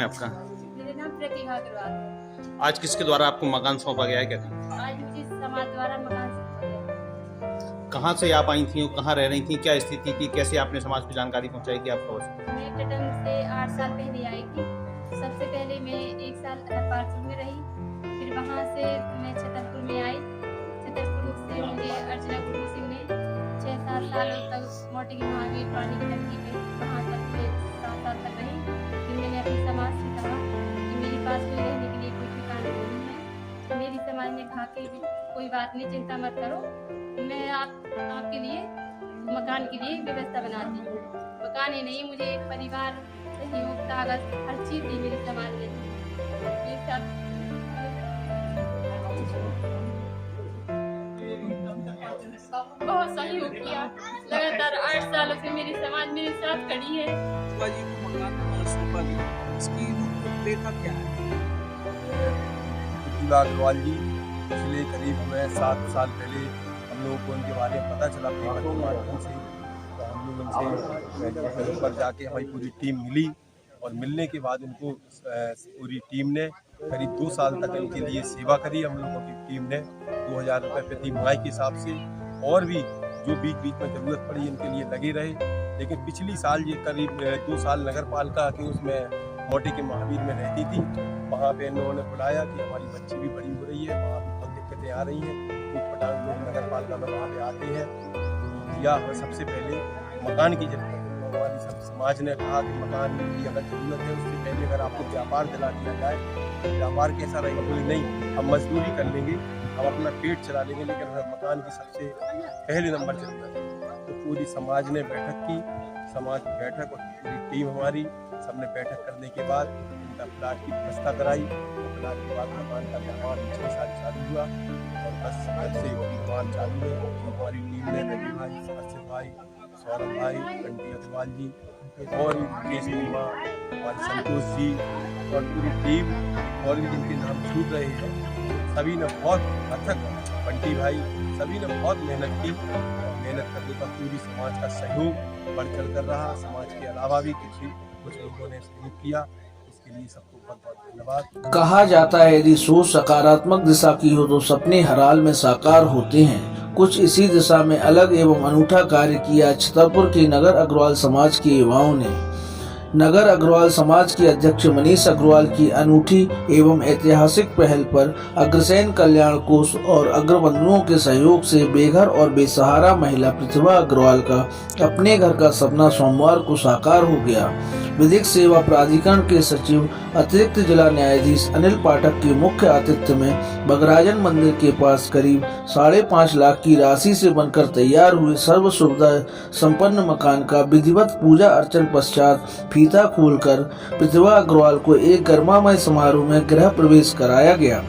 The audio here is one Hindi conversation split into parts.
आपका? मेरा नाम प्रतिभा अग्रवाल है। आज किसके द्वारा आपको मकान सौंपा गया है, क्या आज मुझे समाज द्वारा मकान सौंपा गया। कहाँ से आप आई थी, कहाँ रह रही थी, क्या स्थिति थी, कैसे आपने समाज को जानकारी पहुंचाई कि आप खबर? मैं टटन से 8 साल पहले आई थी। सबसे पहले मैं 1 साल पार्थिव में रही, फिर वहाँ से मैं छतरपुर में आई। छतरपुर से मुझे अर्चना गुरु सिंह ने 6-7 सालों तक मोटी की महावीर पानी की टंकी पे वहाँ तक मैं 7 साल तक रही। फिर मैंने अपनी समाज से कहा कि मेरे पास कोई रहने के लिए कोई ठिकाना नहीं है। मेरी समाज ने कहा कि कोई बात नहीं, चिंता मत करो, मैं आपके लिए मकान के लिए व्यवस्था बनाती हूँ। मकान ही नहीं, मुझे एक परिवार, सहयोग, कागज, हर चीज़ दी मेरी समाज ने। ये सब बहुत सहयोग किया। लगातार 8 सालों से मेरी समाज मेरे साथ खड़ी है। जी को मकान सौंपा गया, इसकी रूपरेखा क्या है? प्रतिभा अग्रवाल जी पिछले करीब 7 साल पहले हम लोगों को उनके बारे में पता चला पेपर के माध्यम से, तो हम लोग उनसे ऊपर जाके हमारी पूरी टीम मिली और मिलने के बाद उनको पूरी टीम ने करीब 2 साल तक इनके लिए सेवा करी। हम लोगों की टीम ने 2000 रुपये प्रति माह के हिसाब से और भी जो बीच बीच में ज़रूरत पड़ी इनके लिए लगे रहे। लेकिन पिछली साल ये करीब 2 साल नगर पालिका के उसमें मोटे के महावीर में रहती थी, वहाँ पे इन लोगों ने बुलाया कि हमारी बच्ची भी बड़ी हो रही है, वहाँ पर बहुत दिक्कतें आ रही हैं, कुछ पटांग लोग नगर पालिका में वहाँ पे आते हैं, या सबसे पहले मकान की जरूरत है। तो हमारी सब समाज ने कहा कि मकान की अगर जरूरत है उससे पहले अगर आपको व्यापार दिला दिया जाए, व्यापार कैसा रहेगा? बोले नहीं, हम मजदूरी कर लेंगे, हम अपना पेट चला लेंगे, लेकिन मकान की सबसे पहले नंबर जरूरत है। तो पूरी समाज ने बैठक की, समाज की बैठक और पूरी टीम हमारी सबने बैठक करने के बाद उनका प्लाट की व्यवस्था कराई। और प्लाट के बाद मकान का निर्माण 6 साल चालू हुआ और 10 साल से निर्माण चालू है। हमारी टीम ने रवि भाई, अर्षित भाई, सौरभ भाई, घंटी अग्रवाल जी और मुकेश मीमा, हमारे संतोष जी और पूरी टीम और भी जिनके नाम छूट रहे हैं, सभी ने बहुत अथक, बंटी भाई, सभी ने बहुत मेहनत की। मेहनत करने का पूरी समाज का सहयोग बढ़ चढ़ कर रहा। समाज के अलावा भी कुछ लोगों ने सहयोग किया, इसके लिए सबको बहुत बहुत धन्यवाद। कहा जाता है यदि सोच सकारात्मक दिशा की हो तो सपने हर हाल में साकार होते हैं। कुछ इसी दिशा में अलग एवं अनूठा कार्य किया छतरपुर के नगर अग्रवाल समाज के युवाओं ने। नगर अग्रवाल समाज के अध्यक्ष मनीष अग्रवाल की अनूठी एवं ऐतिहासिक पहल पर अग्रसेन कल्याण कोष और अग्रबंधुओं के सहयोग से बेघर और बेसहारा महिला प्रतिभा अग्रवाल का अपने घर का सपना सोमवार को साकार हो गया। विधिक सेवा प्राधिकरण के सचिव अतिरिक्त जिला न्यायाधीश अनिल पाठक के मुख्य आतिथ्य में बगराजन मंदिर के पास करीब 5.5 लाख की राशि से बनकर तैयार हुए सर्व सुविधा संपन्न मकान का विधिवत पूजा अर्चन पश्चात फीता खोलकर प्रतिभा अग्रवाल को एक गर्मामय समारोह में गृह प्रवेश कराया गया।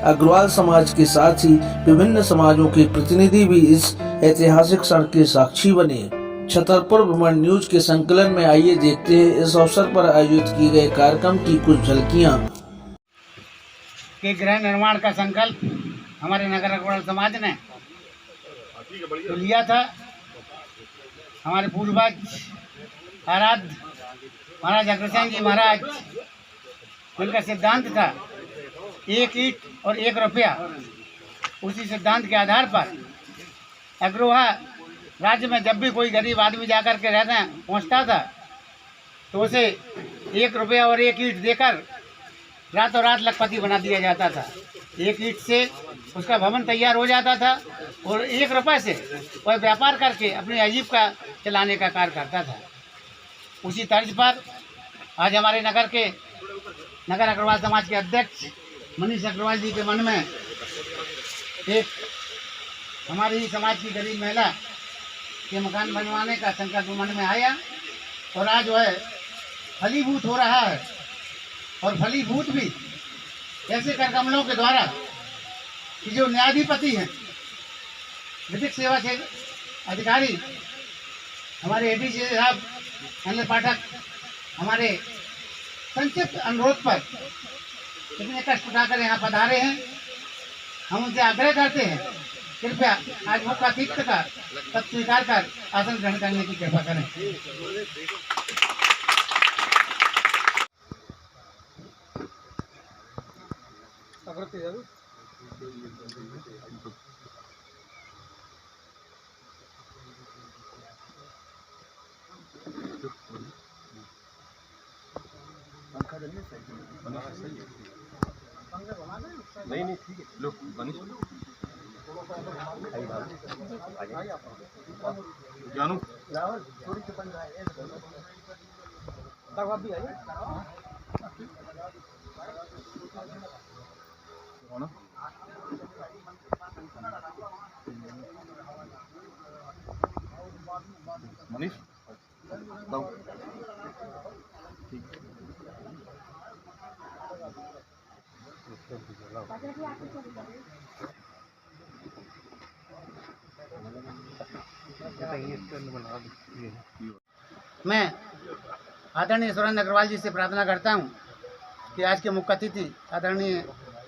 अग्रवाल समाज के साथ ही विभिन्न समाजों के प्रतिनिधि भी इस ऐतिहासिक क्षण के साक्षी बने। छतरपुर भ्रमण न्यूज के संकलन में आइए देखते हैं इस अवसर पर आयोजित किए गए कार्यक्रम की कुछ झलकियां। के गृह निर्माण का संकल्प हमारे नगर अग्रवाल समाज ने तो लिया था। हमारे पूर्वज आराध्य महाराज अग्रसेन जी महाराज, उनका सिद्धांत था 1 ईंट और 1 रुपया। उसी सिद्धांत के आधार पर अग्रवाल राज्य में जब भी कोई गरीब आदमी जाकर के रहते पहुँचता था तो उसे 1 रुपया और 1 ईंट देकर रातों रात लखपति बना दिया जाता था। 1 ईंट से उसका भवन तैयार हो जाता था और 1 रुपये से वह व्यापार करके अपनी आजीविका चलाने का कार्य करता था। उसी तर्ज पर आज हमारे नगर अग्रवाल समाज के अध्यक्ष मनीष अग्रवाल जी के मन में एक हमारी ही समाज की गरीब महिला के मकान बनवाने का संकल्प मन में आया और आज वह फलीभूत हो रहा है। और फलीभूत भी ऐसे कार्यक्रमों के द्वारा कि जो न्यायाधिपति हैं, विधिक सेवा के अधिकारी हमारे एडीसी साहब अनिल पाठक हमारे संक्षिप्त अनुरोध पर इतने कष्ट उठाकर यहाँ पधारे हैं। हम उनसे आग्रह करते हैं कृपया आज मुख्य अतिथि का पद स्वीकार कर आसन ग्रहण करने की कृपा करें। नहीं नहीं ठीक है लो मनीष जानू मनीष मैं आदरणीय सुरेंद्र अग्रवाल जी से प्रार्थना करता हूं कि आज के मुख्य अतिथि आदरणीय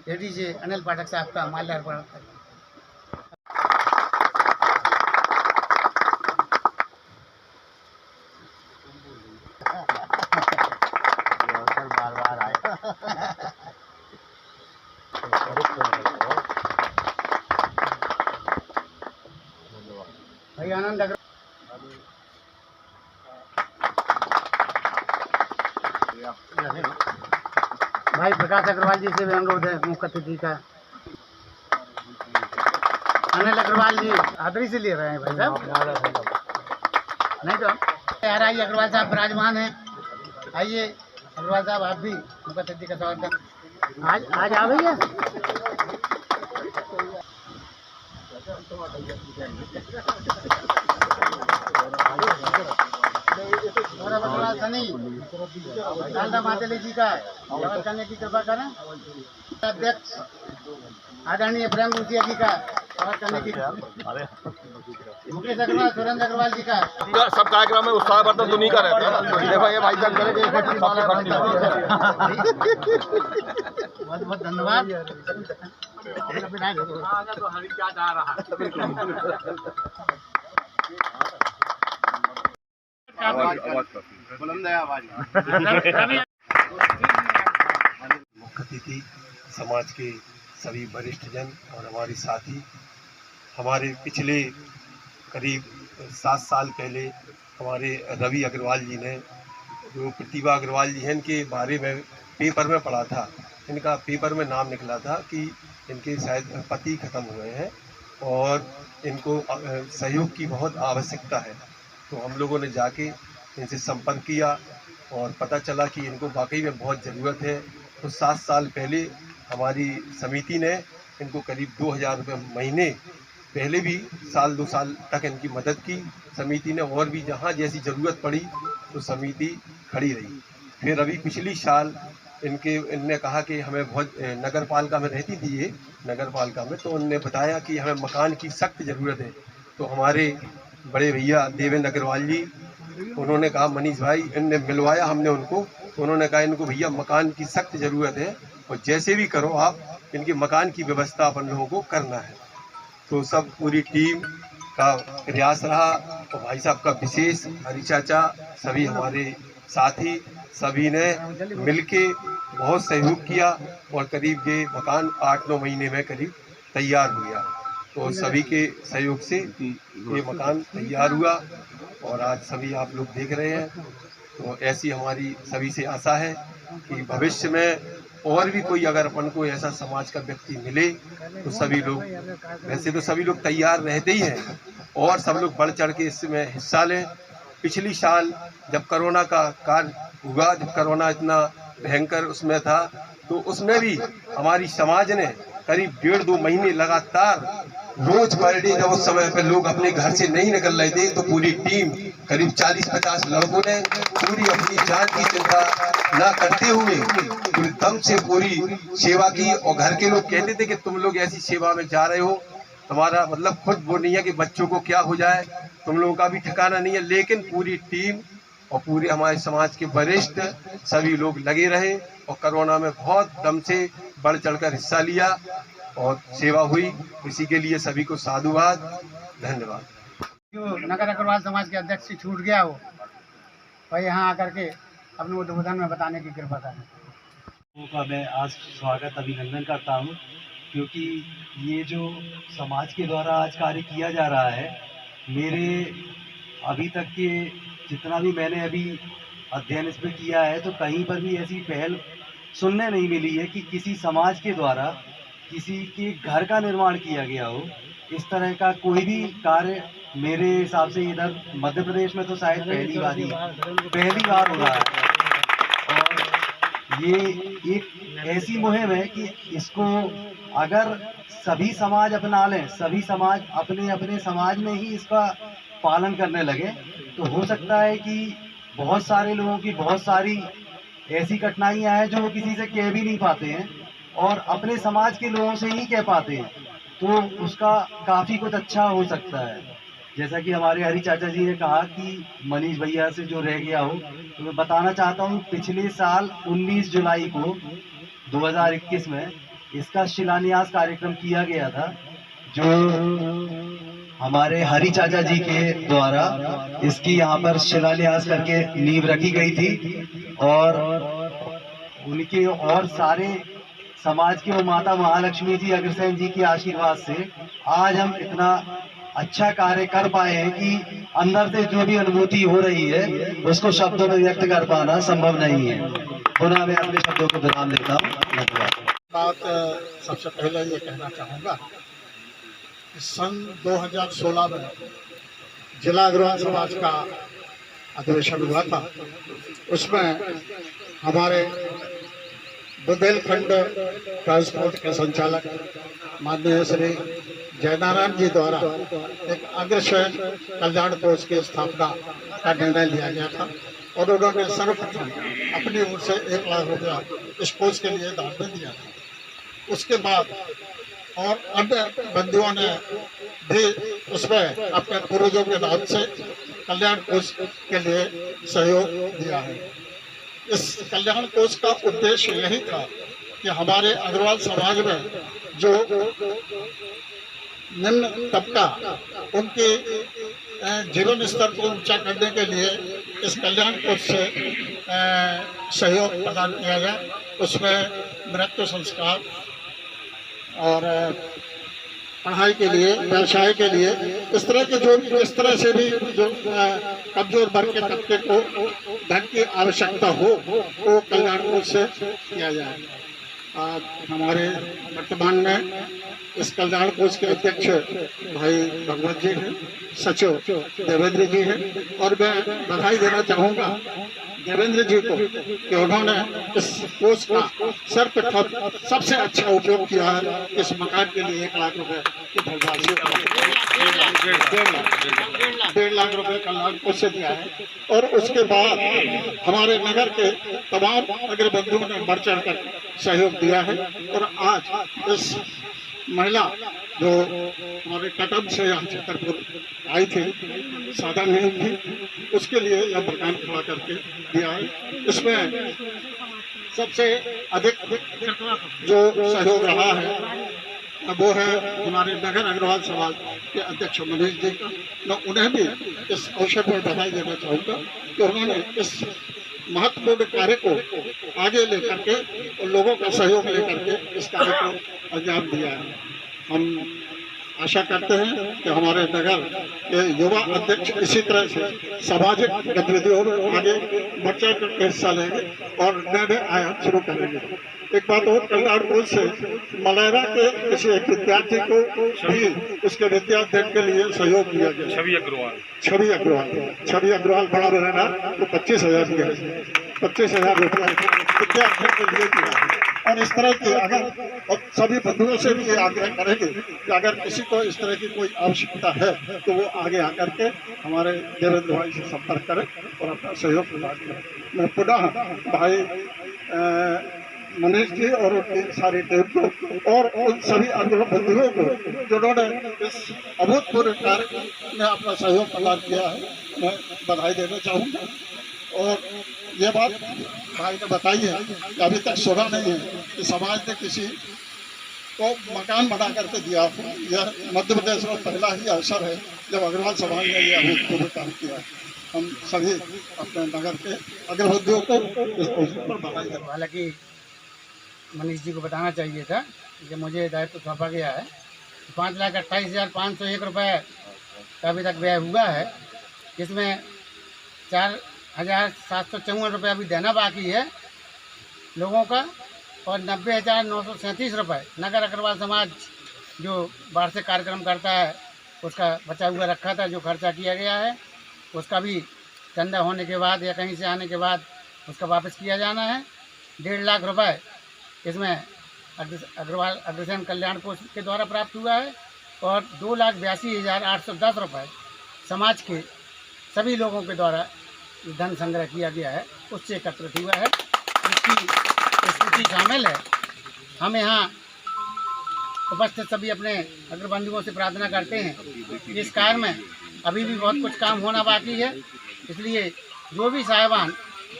एडीजे अनिल पाठक साहब का माल्यार्पण करें। भाई आनंद भाई प्रकाश अग्रवाल जी से भी अनुरोध है मुख्य अतिथि का। अनिल अग्रवाल जी आदरी से ले रहे हैं भाई साहब, नहीं तो यार आइए अग्रवाल साहब विराजमान हैं। आइए अग्रवाल साहब आप भी मुख्य अतिथि का स्वागत करें। आज आ भैया सनी डालडा मातेली जी का स्वागत करने की कृपा करें। अध्यक्ष आदरणीय प्रेम गुजिया जी का स्वागत करने की, मुकेश अग्रवाल सुरेंद्र अग्रवाल जी का सब कार्यक्रम में उत्साह वर्धन तो नहीं कर रहे थे। देखो ये भाई बहुत बहुत धन्यवाद। मुख्य अतिथि समाज के सभी वरिष्ठ जन और हमारे साथी, हमारे पिछले करीब 7 साल पहले हमारे रवि अग्रवाल जी ने, जो प्रतिभा अग्रवाल जी हैं, इनके बारे में पेपर में पढ़ा था। इनका पेपर में नाम निकला था कि इनके शायद पति खत्म हुए हैं और इनको सहयोग की बहुत आवश्यकता है। तो हम लोगों ने जाके इनसे संपर्क किया और पता चला कि इनको वाकई में बहुत ज़रूरत है। तो 7 साल पहले हमारी समिति ने इनको करीब 2000 रुपये महीने, पहले भी 1-2 साल तक इनकी मदद की समिति ने, और भी जहाँ जैसी ज़रूरत पड़ी तो समिति खड़ी रही। फिर अभी पिछली साल इनने कहा कि हमें बहुत, नगर पालिका में रहती थी ये, नगर पालिका में, तो उनने बताया कि हमें मकान की सख्त ज़रूरत है। तो हमारे बड़े भैया देवेंद्र अग्रवाल जी, उन्होंने कहा मनीष भाई, इनने मिलवाया हमने उनको, तो उन्होंने कहा इनको भैया मकान की सख्त ज़रूरत है और जैसे भी करो आप, इनके मकान की व्यवस्था अपन लोगों को करना है। तो सब पूरी टीम का प्रयास रहा और भाई साहब का विशेष, हरी चाचा, सभी हमारे साथी, सभी ने मिलके बहुत सहयोग किया और करीब ये मकान 8-9 महीने में करीब तैयार हो गया। तो सभी के सहयोग से ये मकान तैयार हुआ और आज सभी आप लोग देख रहे हैं। तो ऐसी हमारी सभी से आशा है कि भविष्य में और भी कोई अगर अपन को ऐसा समाज का व्यक्ति मिले तो सभी लोग, वैसे तो सभी लोग तैयार रहते ही हैं, और सब लोग बढ़ चढ़ के इसमें हिस्सा लें। पिछली साल जब कोरोना का काल हुआ, जब कोरोना इतना भयंकर उसमें था, तो उसमें भी हमारी समाज ने करीब 1.5-2 महीने लगातार रोज पर डे, जब उस समय पर लोग अपने घर से नहीं निकल रहे थे, तो पूरी टीम करीब 40-50 लड़कों ने पूरी अपनी जान की चिंता ना करते हुए पूरी दम से पूरी सेवा की। और घर के लोग कहते थे कि तुम लोग ऐसी सेवा में जा रहे हो, तुम्हारा मतलब खुद वो नहीं है कि बच्चों को क्या हो जाए, तुम लोगों का भी ठिकाना नहीं है, लेकिन पूरी टीम और पूरे हमारे समाज के वरिष्ठ सभी लोग लगे रहे और कोरोना में बहुत दम से बढ़ चढ़कर हिस्सा लिया और सेवा हुई। इसी के लिए सभी को साधुवाद, धन्यवाद। जो नगर अग्रवाल समाज के अध्यक्ष से छूट गया हो, वह यहाँ आकर के अपने उद्बोधन में बताने की कृपा करें। का मैं आज स्वागत अभिनंदन करता हूँ, क्योंकि ये जो समाज के द्वारा आज कार्य किया जा रहा है, मेरे अभी तक के जितना भी मैंने अभी अध्ययन इसमें किया है, तो कहीं पर भी ऐसी पहल सुनने नहीं मिली है कि किसी समाज के द्वारा किसी के घर का निर्माण किया गया हो। इस तरह का कोई भी कार्य मेरे हिसाब से इधर मध्य प्रदेश में तो शायद पहली बार हो रहा है। और ये एक ऐसी मुहिम है कि इसको अगर सभी समाज अपना लें, सभी समाज अपने अपने समाज में ही इसका पालन करने लगे, तो हो सकता है कि बहुत सारे लोगों की बहुत सारी ऐसी कठिनाइयां हैं जो वो किसी से कह भी नहीं पाते हैं और अपने समाज के लोगों से ही कह पाते हैं, तो उसका काफ़ी कुछ अच्छा हो सकता है। जैसा कि हमारे हरी चाचा जी ने कहा कि मनीष भैया से जो रह गया हो, तो मैं बताना चाहता हूँ पिछले साल 19 जुलाई को 2021 में इसका शिलान्यास कार्यक्रम किया गया था, जो हमारे हरी चाचा जी के द्वारा इसकी यहाँ पर शिलान्यास करके नींव रखी गई थी। और उनके और सारे समाज के वो माता महालक्ष्मी जी अग्रसेन जी के आशीर्वाद से आज हम इतना अच्छा कार्य कर पाए हैं कि अंदर से जो भी अनुभूति हो रही है उसको शब्दों में व्यक्त कर पाना संभव नहीं है। पुनः मैं अपने शब्दों को विराम देता हूँ। धन्यवाद। बात सबसे पहले ये कहना चाहूँगा कि सन 2016 में जिला अग्रवाल समाज का अधिवेशन हुआ था। उसमें हमारे बुंदेलखंड ट्रांसपोर्ट के संचालक माननीय श्री जयनारायण जी द्वारा एक अग्रसेन कल्याण कोष की स्थापना का निर्णय लिया गया था और उन्होंने सर्वप्रथम अपनी ओर से 1 लाख रुपया इस कोष के लिए दान में दिया था। उसके बाद और अन्य बंधुओं ने भी उसमें अपने पूर्वजों के नाम से कल्याण कोष के लिए सहयोग दिया है। इस कल्याण कोष का उद्देश्य यही था कि हमारे अग्रवाल समाज में जो निम्न तबका उनके जीवन स्तर को ऊंचा करने के लिए इस कल्याण कोष से सहयोग प्रदान किया गया। उसमें मृत्यु संस्कार और पढ़ाई के लिए, व्यवसाय के लिए, इस तरह के जो इस तरह से भी जो कमजोर वर्ग के तबके को धन की आवश्यकता हो वो कल्याण कोष से किया जाए। आज हमारे वर्तमान में इस कल्याण कोष के अध्यक्ष भाई भगवत जी हैं, सचिव देवेंद्र जी हैं और मैं बधाई देना चाहूँगा देवेंद्र जी को कि उन्होंने इस कोष का सर्वप्रथम सबसे अच्छा उपयोग किया है। इस मकान के लिए 1 लाख रुपए की धनराशि 1.5 लाख रुपए कल्याण कोष से दिया है। और उसके बाद हमारे नगर के तमाम अग्र बंधुओं ने बढ़ चढ़ कर सहयोग दिया है और आज इस महिला जो हमारे कटम से यहाँ छतरपुर आई थी, सादा नहीं थी, उसके लिए यह मकान खड़ा करके दिया है। इसमें सबसे अधिक जो सहयोग रहा है वो है हमारे नगर अग्रवाल समाज के अध्यक्ष मनीष जी का। मैं उन्हें भी इस अवसर पर बधाई देना चाहूँगा कि उन्होंने इस महत्वपूर्ण कार्य को आगे लेकर के और लोगों का सहयोग लेकर के इस कार्य को अंजाम दिया है। हम आशा करते हैं कि हमारे नगर के युवा अध्यक्ष इसी तरह से सामाजिक गतिविधियों में आगे बढ़ चढ़ कर हिस्सा लेंगे और नए नए आयाम शुरू करेंगे। एक बात और, कल्याण कोष से मलेरा के किसी एक विद्यार्थी को भी उसके विद्याध्ययन के लिए सहयोग दिया गया। छवि अग्रवाल बड़ा बना तो 25,000 दिया, 25,000 रुपया विद्यार्थी के लिए दिया है। और इस तरह की अगर और सभी बंधुओं से भी आग्रह करेंगे कि अगर किसी को इस तरह की कोई आवश्यकता है तो वो आगे आकर के हमारे देवेंद्र भाई से संपर्क करें और अपना सहयोग प्रदान करें। मैं पुनः भाई मनीष जी और उनकी सारी टीम को और उन सभी अग्रणी बंधुओं को जिन्होंने इस अभूतपूर्व कार्य में अपना सहयोग प्रदान किया है, मैं बधाई देना चाहूँगा। और ये बात भाई ने बताई है कि अभी तक सुना नहीं है कि समाज ने किसी को मकान बना करके दिया हो। यह मध्य प्रदेश में पहला ही अवसर है जब अग्रवाल समाज ने यह अभूतपूर्व काम किया है। हम सभी अपने नगर के अग्रबंधुओं को इस अवसर पर बधाई देते हैं। हालांकि मनीष जी को बताना चाहिए था कि मुझे दायित्व सौंपा गया है। 5,28,501 रुपये का अभी तक व्यय हुआ है, जिसमें 4,754 रुपये अभी देना बाकी है लोगों का, और 90,937 रुपये नगर अग्रवाल समाज जो वार्षिक कार्यक्रम करता है उसका बचा हुआ रखा था, जो खर्चा किया गया है उसका भी चंदा होने के बाद या कहीं से आने के बाद उसका वापस किया जाना है। 1.5 लाख रुपए इसमें अग्रवाल अग्रसेन कल्याण कोष के द्वारा प्राप्त हुआ है, और 2,82,810 रुपये समाज के सभी लोगों के द्वारा धन संग्रह किया गया है, उससे एकत्रित हुआ है। इसकी स्थिति शामिल है। हम यहाँ उपस्थित सभी अपने अग्रबंधुओं से प्रार्थना करते हैं कि इस कार्य में अभी भी बहुत कुछ काम होना बाकी है, इसलिए जो भी साहिबान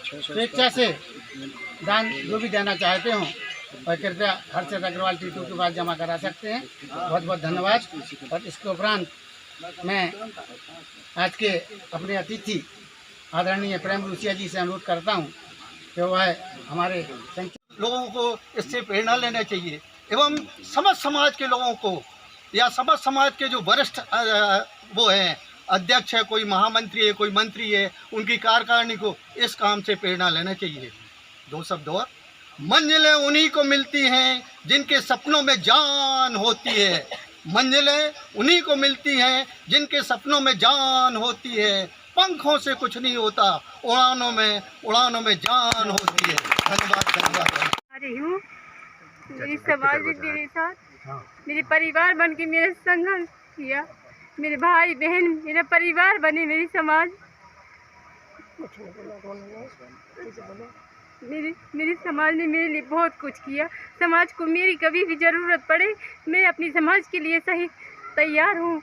स्वेच्छा से दान जो भी देना चाहते हों और कृपया हर्षद अग्रवाल टीटू के पास जमा करा सकते हैं। बहुत बहुत धन्यवाद। और इसके उपरांत मैं आज के अपने अतिथि आदरणीय प्रेम रूसिया जी से अनुरोध करता हूं कि वह हमारे लोगों को इससे प्रेरणा लेना चाहिए एवं समस्त समाज के लोगों को या समस्त समाज के जो वरिष्ठ वो हैं, अध्यक्ष है, कोई महामंत्री है, कोई मंत्री है, उनकी कार्यकारिणी को इस काम से प्रेरणा लेना चाहिए। 2 शब्द और, मंजिलें उन्हीं को मिलती हैं जिनके सपनों में जान होती है। मंजिलें उन्हीं को मिलती हैं जिनके सपनों में जान होती है। पंखों से कुछ नहीं होता, उड़ानों में जान होती है। धन्यवाद धन्यवाद। रही हूँ, मेरी समाज ने मेरे साथ, मेरे परिवार बन के मेरा संघर्ष किया। मेरे भाई बहन मेरा परिवार बने, मेरी समाज मेरी समाज ने मेरे लिए बहुत कुछ किया। समाज को मेरी कभी भी ज़रूरत पड़े, मैं अपनी समाज के लिए सही तैयार हूँ।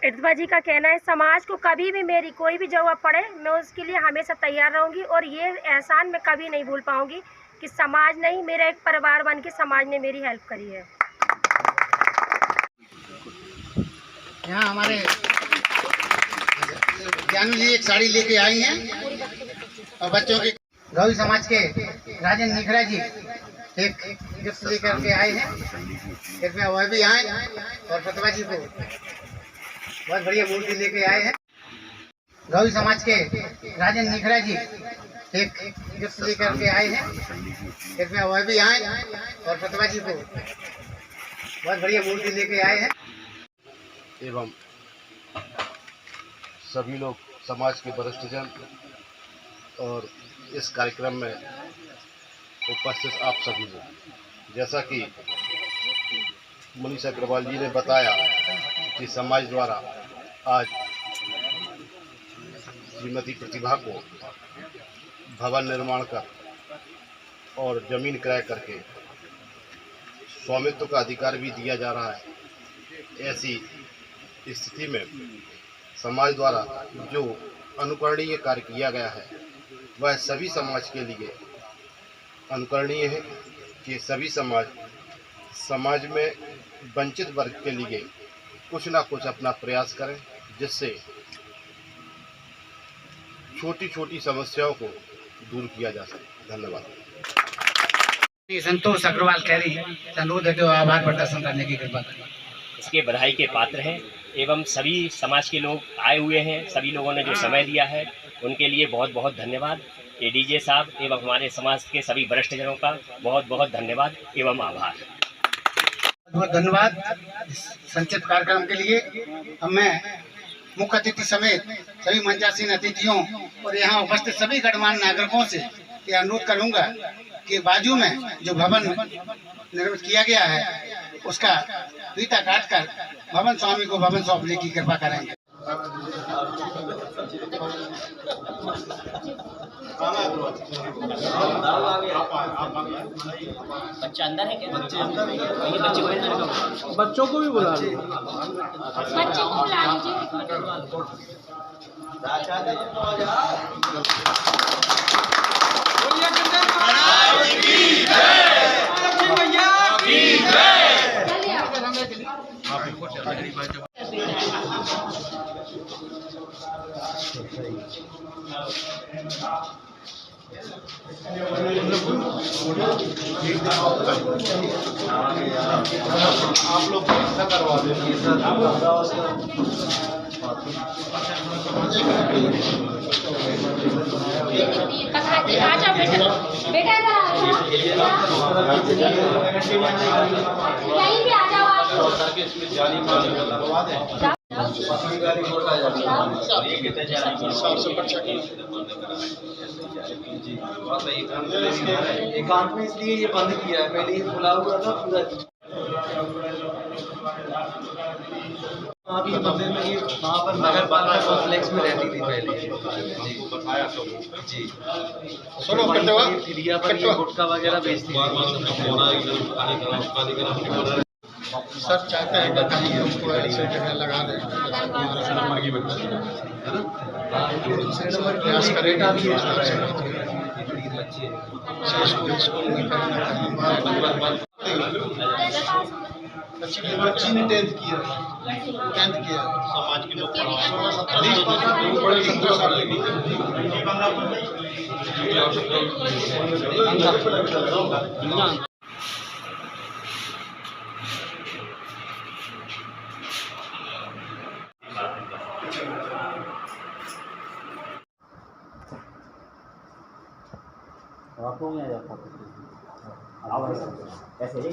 इर्तबा जी का कहना है समाज को कभी भी मेरी कोई भी जरूरत पड़े मैं उसके लिए हमेशा तैयार रहूँगी, और ये एहसान मैं कभी नहीं भूल पाऊँगी कि समाज नहीं, मेरा एक परिवार बन के समाज ने मेरी हेल्प करी है। यहाँ हमारे जानू जी एक साड़ी लेके आई हैं, और बच्चों के गौरी समाज के राजेंद्र निखरा जी एक गिफ्ट लेकर के आए हैं। कृपया वह भी आए, और प्रतिभा जी को बहुत बढ़िया मूर्ति लेके आए हैं। गौरी समाज के राजेंद्र निखरा जी एक गिफ्ट लेकर के आए हैं। कृपया वह भी आए, और प्रतिभा जी को बहुत बढ़िया मूर्ति लेके आए हैं। एवं सभी लोग समाज के वरिष्ठ जन और इस कार्यक्रम में उपस्थित आप सभी लोग, जैसा कि मनीष अग्रवाल जी ने बताया कि समाज द्वारा आज श्रीमती प्रतिभा को भवन निर्माण कर और जमीन क्रय करके स्वामित्व का अधिकार भी दिया जा रहा है। ऐसी स्थिति में समाज द्वारा जो अनुकरणीय कार्य किया गया है वह सभी समाज के लिए अनुकरणीय है कि सभी समाज में वंचित वर्ग के लिए कुछ ना कुछ अपना प्रयास करें, जिससे छोटी छोटी समस्याओं को दूर किया जा सके। धन्यवाद। संतोष अग्रवाल खैरी अनुरोध है कि आभार प्रदर्शन करने की कृपा करें। इसके बधाई के पात्र हैं एवं सभी समाज के लोग आए हुए हैं। सभी लोगों ने जो समय दिया है उनके लिए बहुत बहुत धन्यवाद। एडीजे साहब एवं हमारे समाज के सभी वरिष्ठ जनों का बहुत बहुत धन्यवाद एवं आभार। बहुत धन्यवाद संचित कार्यक्रम के लिए। अब मैं मुख्य अतिथि समेत सभी मंचासीन अतिथियों और यहाँ उपस्थित सभी गणमान्य नागरिकों से ये अनुरोध करूँगा कि बाजू में जो भवन निर्मित किया गया है उसका फीता काटकर भवन स्वामी को भवन सौंपने की कृपा करेंगे। बच्चा अंदर है क्या? बच्चों को भी बुला लो। बच्चे को बुला लीजिए। आप लोग ऐसा करवा देंगे आ जाओ बेटा इधर आ जाओ, यहीं पे आ जाओ एकांत में इसलिए ये बंद किया है, पहले ये खुला हुआ था पूरा। अभी मंदिर में ये वहाँ पर नगर पालिका कॉम्प्लेक्स में रहती थी पहले जी। सुनो कटवा ठिलिया पर ये गुटखा वगैरह बेचती थी। सर चाहते हैं कि कहीं हमको ऐसे जगह लगा दें नंबर की प्रयास करेगा भी स्कूल में बच्ची ने 10th किया समाज के लोग 16-17 बड़े 17 साल लगी आप लोग ऐसे ही